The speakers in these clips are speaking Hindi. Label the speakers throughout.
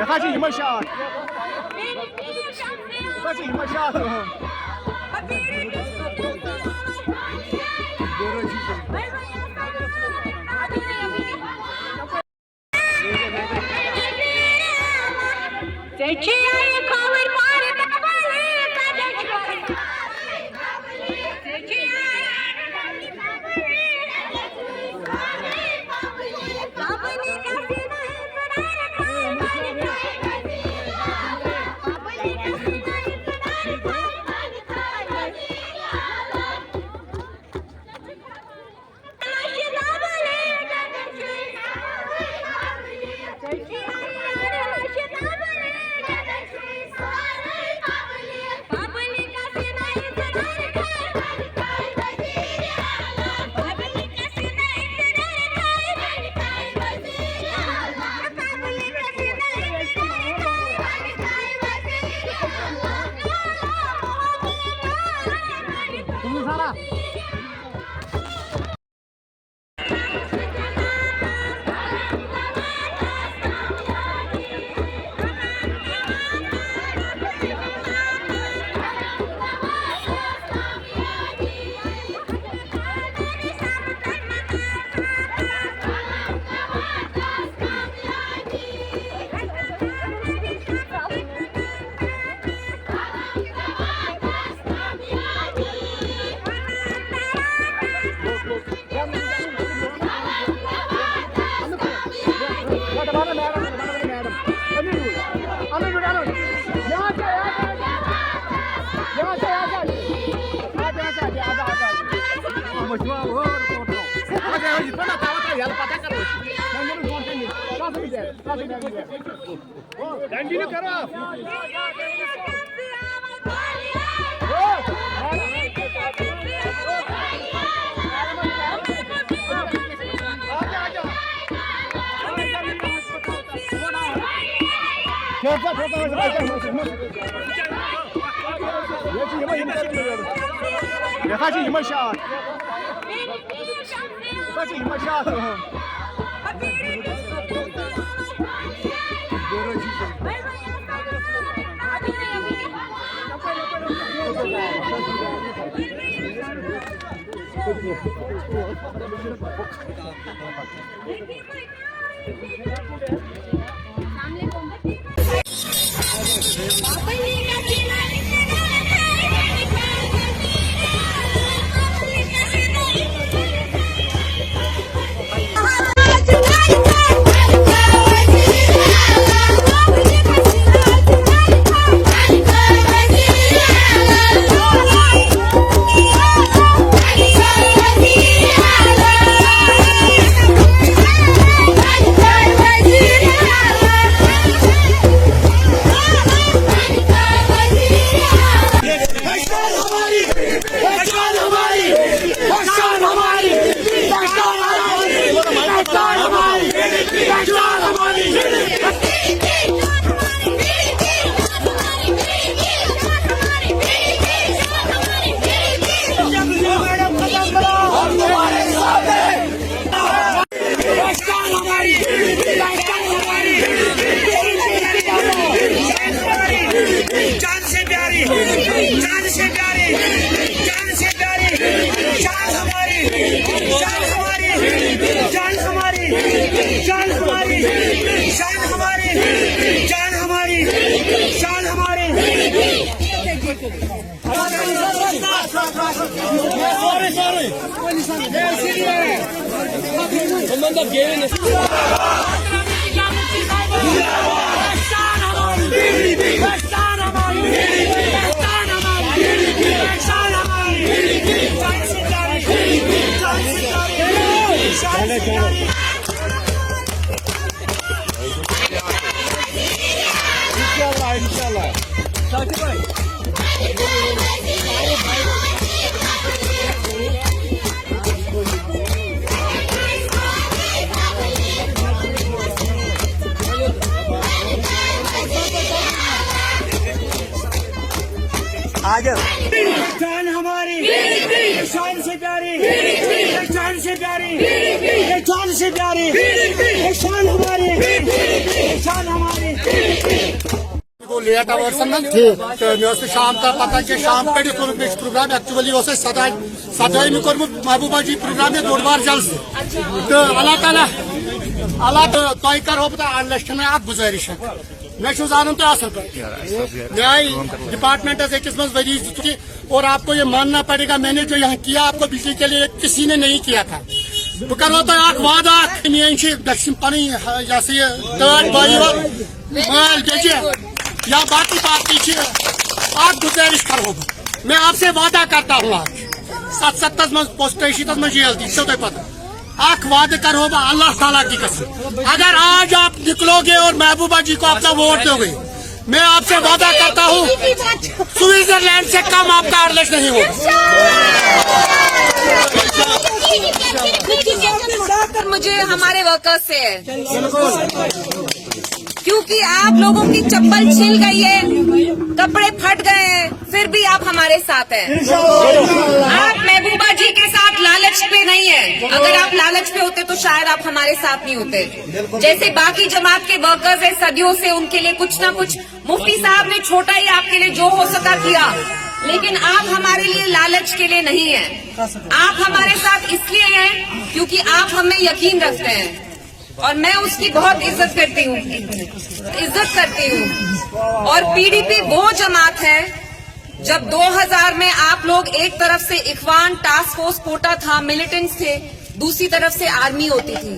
Speaker 1: Hacı Ymaşar. Hacı Ymaşar. Dangini kara. Hacı Ymaşar. Hacı Ymaşar. आगे
Speaker 2: शान हमारी शान से प्यारी शान से प्यारी शान से प्यारी शान हमारी शान हमारी
Speaker 3: लेट आवर मे शाम का पता कि शाम पे प्रोग्राम एक्चुअली 7 कोर्मुत महबूबा जी प्रोग्राम दोड़ बार जल्द तो अल्लाह तुम करो लक्ष्य में आप गुजारिश मे जान तो असल पे आई डिपार्टमेंटस अकिस मज वरी और आपको ये मानना पड़ेगा मैंने जो यहाँ किया आपको बिजली के लिए किसी ने नहीं किया था। बह करो तुम वादा मेन पन तर्ड बाई माल बेचे या बाकी बाकी गुजारिश करो मैं आपसे वादा करता हूँ आज 7 मज पोस्ट मज जेल दी तुम पता वादे करो अल्लाह ताला की कसम अगर आज आप निकलोगे और महबूबा जी को अपना वोट दोगे मैं आपसे वादा करता हूँ स्विट्जरलैंड से कम आपका अर्लिश नहीं होगा।
Speaker 4: मुझे हमारे वर्कर्स से है क्योंकि आप लोगों की चप्पल छिल गई है, कपड़े फट गए हैं, फिर भी आप हमारे साथ हैं। आप महबूबा जी के साथ लालच पे नहीं है। अगर आप लालच पे होते तो शायद आप हमारे साथ नहीं होते। जैसे बाकी जमात के वर्कर्स है सदियों से, उनके लिए कुछ ना कुछ मुफ्ती साहब ने छोटा ही आपके लिए जो हो सका किया, लेकिन आप हमारे लिए लालच के लिए नहीं है। आप हमारे साथ इसलिए हैं क्योंकि आप हमें यकीन रखते हैं और मैं उसकी बहुत इज्जत करती हूँ। और पीडीपी वो जमात है, जब 2000 में आप लोग एक तरफ से इखवान टास्क फोर्स कोटा था, मिलिटेंट्स थे, दूसरी तरफ से आर्मी होती थी।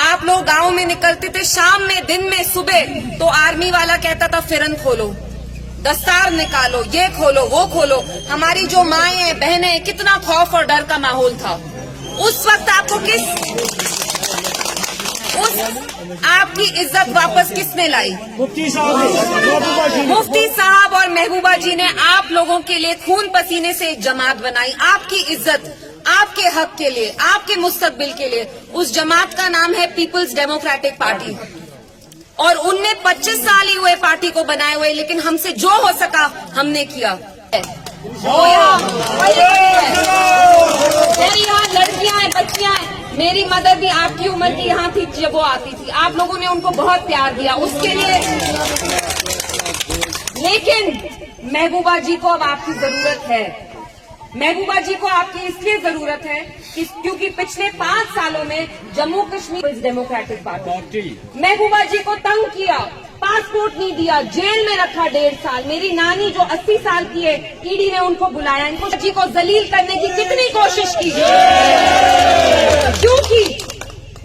Speaker 4: आप लोग गांव में निकलते थे शाम में, दिन में, सुबह, तो आर्मी वाला कहता था फिरन खोलो, दस्तार निकालो, ये खोलो, वो खोलो। हमारी जो माएं बहनें, कितना खौफ और डर का माहौल था उस वक्त। आपको आपकी इज्जत वापस किसने लाई? मुफ्ती साहब और महबूबा जी ने आप लोगों के लिए खून पसीने से एक जमात बनाई, आपकी इज्जत, आपके हक के लिए, आपके मुस्तकबिल के लिए। उस जमात का नाम है पीपल्स डेमोक्रेटिक पार्टी और उनने 25 साल ही हुए पार्टी को बनाए हुए, लेकिन हमसे जो हो सका हमने किया। मेरी यहाँ लड़कियां हैं, बच्चियां हैं। मेरी मदर भी आपकी उम्र की यहाँ थी जब वो आती थी, आप लोगों ने उनको बहुत प्यार दिया उसके लिए। लेकिन महबूबा जी को अब आपकी जरूरत है। महबूबा जी को आपकी इसलिए जरूरत है क्योंकि पिछले 5 सालों में जम्मू कश्मीर डेमोक्रेटिक पार्टी महबूबा जी को तंग किया, पासपोर्ट नहीं दिया, जेल में रखा 1.5 साल। मेरी नानी जो 80 साल की है, ईडी ने उनको बुलाया, इनको जी को जलील करने की कितनी कोशिश की। क्योंकि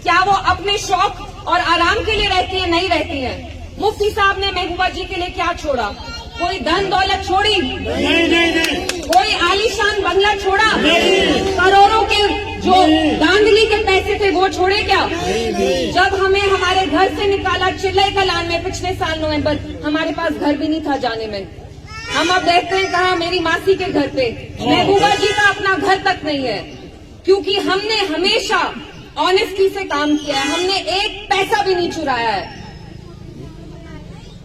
Speaker 4: क्या वो अपने शौक और आराम के लिए रहती है? नहीं रहती है। मुफ्ती साहब ने महबूबा जी के लिए क्या छोड़ा? कोई धन दौलत छोड़ी? नहीं। कोई आलीशान बंगला छोड़ा? करोड़ों के जो धांधली के पैसे थे वो छोड़े क्या? जब हमें हमारे घर से निकाला चिल्ले कलान में पिछले साल नवंबर, हमारे पास घर भी नहीं था जाने में। हम अब देखते हैं कहाँ, मेरी मासी के घर पे। महबूबा जी का अपना घर तक नहीं है क्योंकि हमने हमेशा ऑनेस्टी से काम किया है, हमने एक पैसा भी नहीं चुराया है।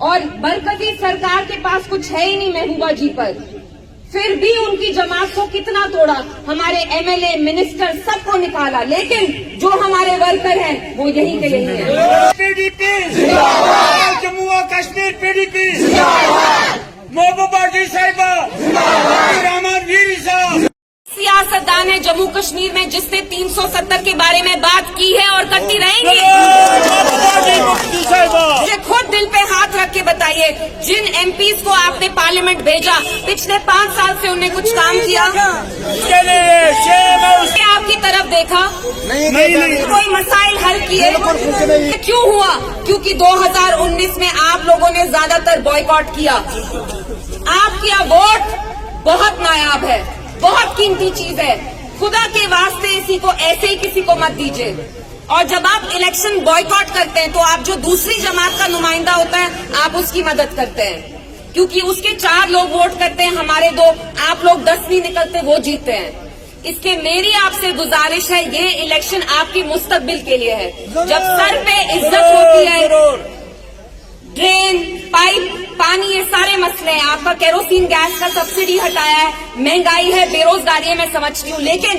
Speaker 4: और मरकजी सरकार के पास कुछ है ही नहीं महबूबा जी पर, फिर भी उनकी जमात को कितना तोड़ा, हमारे एमएलए, मिनिस्टर सबको निकाला, लेकिन जो हमारे वर्कर हैं वो यही के यही है।
Speaker 2: पीडीपी जम्मू और कश्मीर, पीडीपी महबूबा जी साहिबा, रहमान वीर साहब।
Speaker 4: सियासतदान है जम्मू कश्मीर में जिसने 370 के बारे में बात की है और करती रहेंगी। मुझे खुद दिल पे हाथ रख के बताइए चाहिए। जिन एमपीज को आपने पार्लियामेंट भेजा, पिछले 5 साल से उन्हें कुछ काम किया?
Speaker 2: इसके लिए शेम है
Speaker 4: क्या आपकी तरफ देखा?
Speaker 2: नहीं।
Speaker 4: कोई मसाइल हल किए? क्यों हुआ? क्योंकि 2019 में आप लोगों ने ज्यादातर बॉयकॉट किया। आपका वोट बहुत नायाब है, बहुत कीमती चीज है। खुदा के वास्ते इसी को ऐसे ही किसी को मत दीजिए। और जब आप इलेक्शन बॉयकॉट करते हैं तो आप जो दूसरी जमात का नुमाइंदा होता है, आप उसकी मदद करते हैं, क्योंकि उसके 4 लोग वोट करते हैं, हमारे 2, आप लोग 10 नहीं निकलते, वो जीतते हैं। इसके मेरी आपसे गुजारिश है, ये इलेक्शन आपकी मुस्तकबिल के लिए है। जब सर पे इज्जत होती है, ड्रेन, पाइप, पानी, ये सारे मसले हैं। आपका केरोसिन गैस का सब्सिडी हटाया है, महंगाई है, बेरोजगारी है, मैं समझती हूँ, लेकिन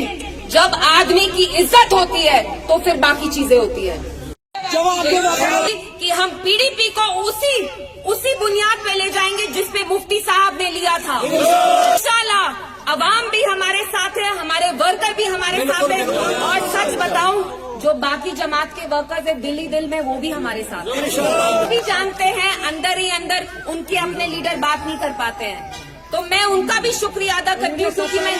Speaker 4: जब आदमी की इज्जत होती है तो फिर बाकी चीजें होती है। कि हम पीडीपी को उसी बुनियाद पे ले जाएंगे जिस पे मुफ्ती साहब ने लिया था। इंशाल्लाह अवाम भी हमारे साथ है, हमारे वर्कर भी हमारे साथ है, और सच बताऊं, जो बाकी जमात के वर्कर्स है दिल ही दिल में, वो भी हमारे साथ है। वो भी जानते हैं अंदर ही अंदर उनके अपने लीडर बात नहीं कर पाते हैं, तो मैं उनका भी शुक्रिया अदा करती हूँ, क्योंकि मैं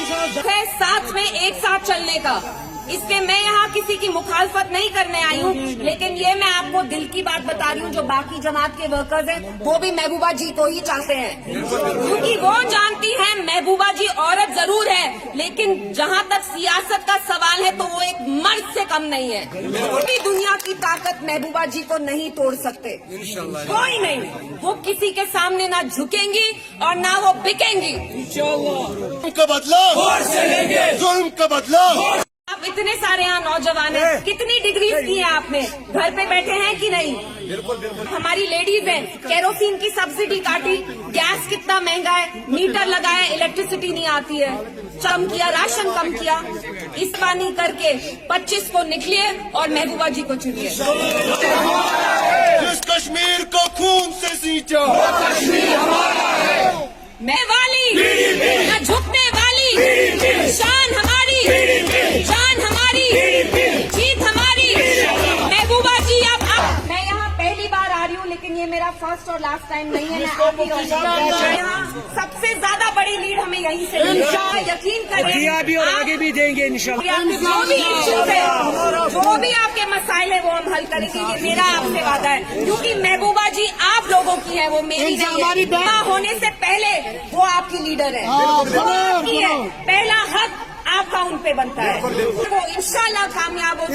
Speaker 4: साथ में एक साथ चलने का। इससे मैं यहाँ किसी की मुखालफत नहीं करने आई हूँ, लेकिन ये मैं आपको दिल की बात बता रही हूँ, जो बाकी जमात के वर्कर्स हैं वो भी महबूबा जी को ही चाहते हैं, क्योंकि वो जानती हैं महबूबा जी औरत जरूर है, लेकिन जहाँ तक सियासत का सवाल है तो वो एक मर्द से कम नहीं है। पूरी दुनिया की ताकत महबूबा जी को नहीं तोड़ सकते, कोई नहीं। वो किसी के सामने ना झुकेंगी और ना वो बिकेंगी।
Speaker 3: जुल्म का बदला, जुल्म का बदला।
Speaker 4: आप इतने सारे यहाँ नौजवान हैं, कितनी डिग्रीज की हैं आपने, घर पे बैठे हैं कि नहीं? हमारी लेडीज हैं, केरोसिन की सब्सिडी काटी, गैस कितना महंगा है, मीटर लगाया, इलेक्ट्रिसिटी नहीं आती है, कम किया, राशन कम किया। इस पानी करके 25 को निकलिए और महबूबा जी को चुनिए।
Speaker 3: जिस कश्मीर को खून से सींचा, कश्मीर हमारा है।
Speaker 4: मैं वाली न झुकने वाली, शान हमारी, जान हमारी, जीत हमारी। महबूबा जी आप मैं यहाँ पहली बार आ रही हूँ, लेकिन ये मेरा फर्स्ट और लास्ट टाइम नहीं है। मैं यहाँ सबसे ज्यादा बड़ी लीड हमें यहीं से मिली, यकीन करें।
Speaker 2: अभी और आगे भी देंगे इंशाल्लाह।
Speaker 4: जो भी इश्यूज है, जो भी आपके मसाइल है, वो हम हल करेंगे, ये मेरा आपसे वादा है, क्योंकि महबूबा जी आप लोगों की है, वो मेरी नहीं है। माँ होने से पहले वो आपकी लीडर है, वो आपकी है, पहला हक आपका उन पे बनता है, वो इंशाल्लाह कामयाब होगी।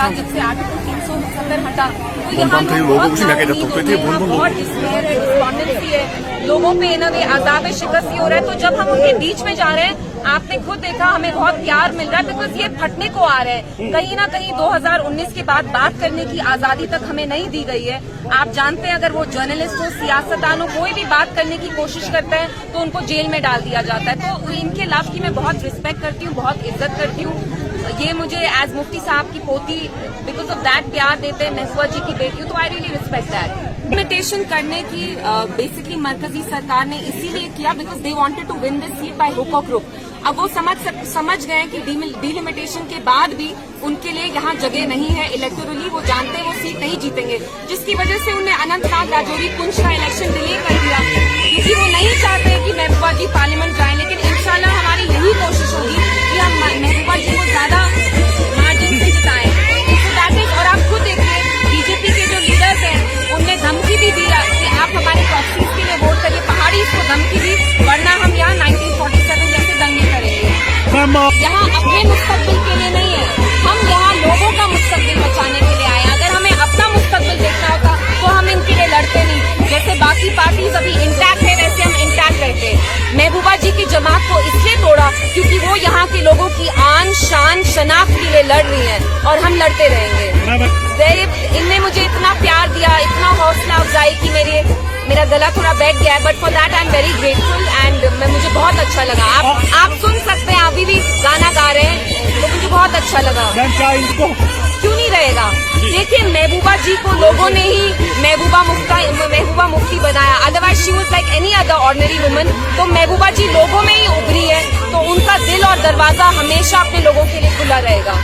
Speaker 4: अगर जब से आर्टिकल 300 लेकर हटा। तो यहाँ बहुत डिस्पेयर है, डिस्पॉन्डेंसी है, लोगों पे इन अजाब शिकस्त हो रहा है। तो जब हम उनके बीच में जा रहे हैं, आपने खुद देखा हमें बहुत प्यार मिल रहा है, बिकॉज ये फटने को आ रहे हैं। कहीं ना कहीं 2019 के बाद बात करने की आजादी तक हमें नहीं दी गई है। आप जानते हैं अगर वो जर्नलिस्ट हो, सियासतदान हो, कोई भी बात करने की कोशिश करता है तो उनको जेल में डाल दिया जाता है। तो इनके लव की मैं बहुत रिस्पेक्ट करती हूँ, बहुत इज्जत करती हूँ। ये मुझे एज मुफ्ती साहब की पोती बिकॉज ऑफ दैट प्यार देते हैं, महफूजा जी की बेटी हूँ, तो I really respect that. Limitation करने की बेसिकली मरकजी सरकार ने इसीलिए किया because they wanted to win this seat by hook और क्रुक। अब वो समझ गए कि डिलिमिटेशन के बाद भी उनके लिए यहाँ जगह नहीं है इलेक्टोरली, वो जानते हैं वो सीट नहीं जीतेंगे, जिसकी वजह से उन्हें अनंतनाग राजौरी पुंछ का इलेक्शन डिले कर दिया, क्योंकि वो नहीं चाहते कि महबूबा जी पार्लियामेंट जाए। लेकिन इंशाल्लाह हमारी यही कोशिश होगी कि हम महबूबा जी को ज्यादा मार्जिन से जिताएं। तो दैट इज, और आप खुद देखिए बीजेपी के जो लीडर्स हैं उनने धमकी भी दी कि आप हमारे प्रॉक्सीज के लिए वोट करिए। पहाड़ी इसको धमकी दी, वरना हम यहाँ 1947 जैसे दंगे करेंगे। यहाँ अपने मुस्तकबिल के लिए नहीं है, हम यहाँ लोगों का मुस्तकबिल बचाने के लिए आए। अगर हमें अपना मुस्तकबिल देखना होता तो हम इनके लिए लड़ते नहीं। जैसे बाकी पार्टीज अभी इंटैक्ट है, वैसे हम इंटैक्ट रहते। महबूबा जी की जमात को इसलिए तोड़ा क्योंकि वो यहाँ के लोगों की आन शान शनाख्त के लिए लड़ रही हैं, और हम लड़ते रहेंगे। इनने मुझे इतना प्यार दिया, इतना हौसला अफजाई की मेरा गला थोड़ा बैठ गया है, but for that I am very grateful and मुझे बहुत अच्छा लगा। आप सुन सकते हैं, अभी भी गाना गा रहे हैं, तो मुझे बहुत अच्छा लगा। क्यों नहीं रहेगा? देखिए महबूबा जी को लोगों ने ही महबूबा मुफ्ती बनाया, otherwise she was like any other ordinary woman. तो महबूबा जी लोगों में ही उभरी है, तो उनका दिल और दरवाजा हमेशा अपने लोगों के लिए खुला रहेगा।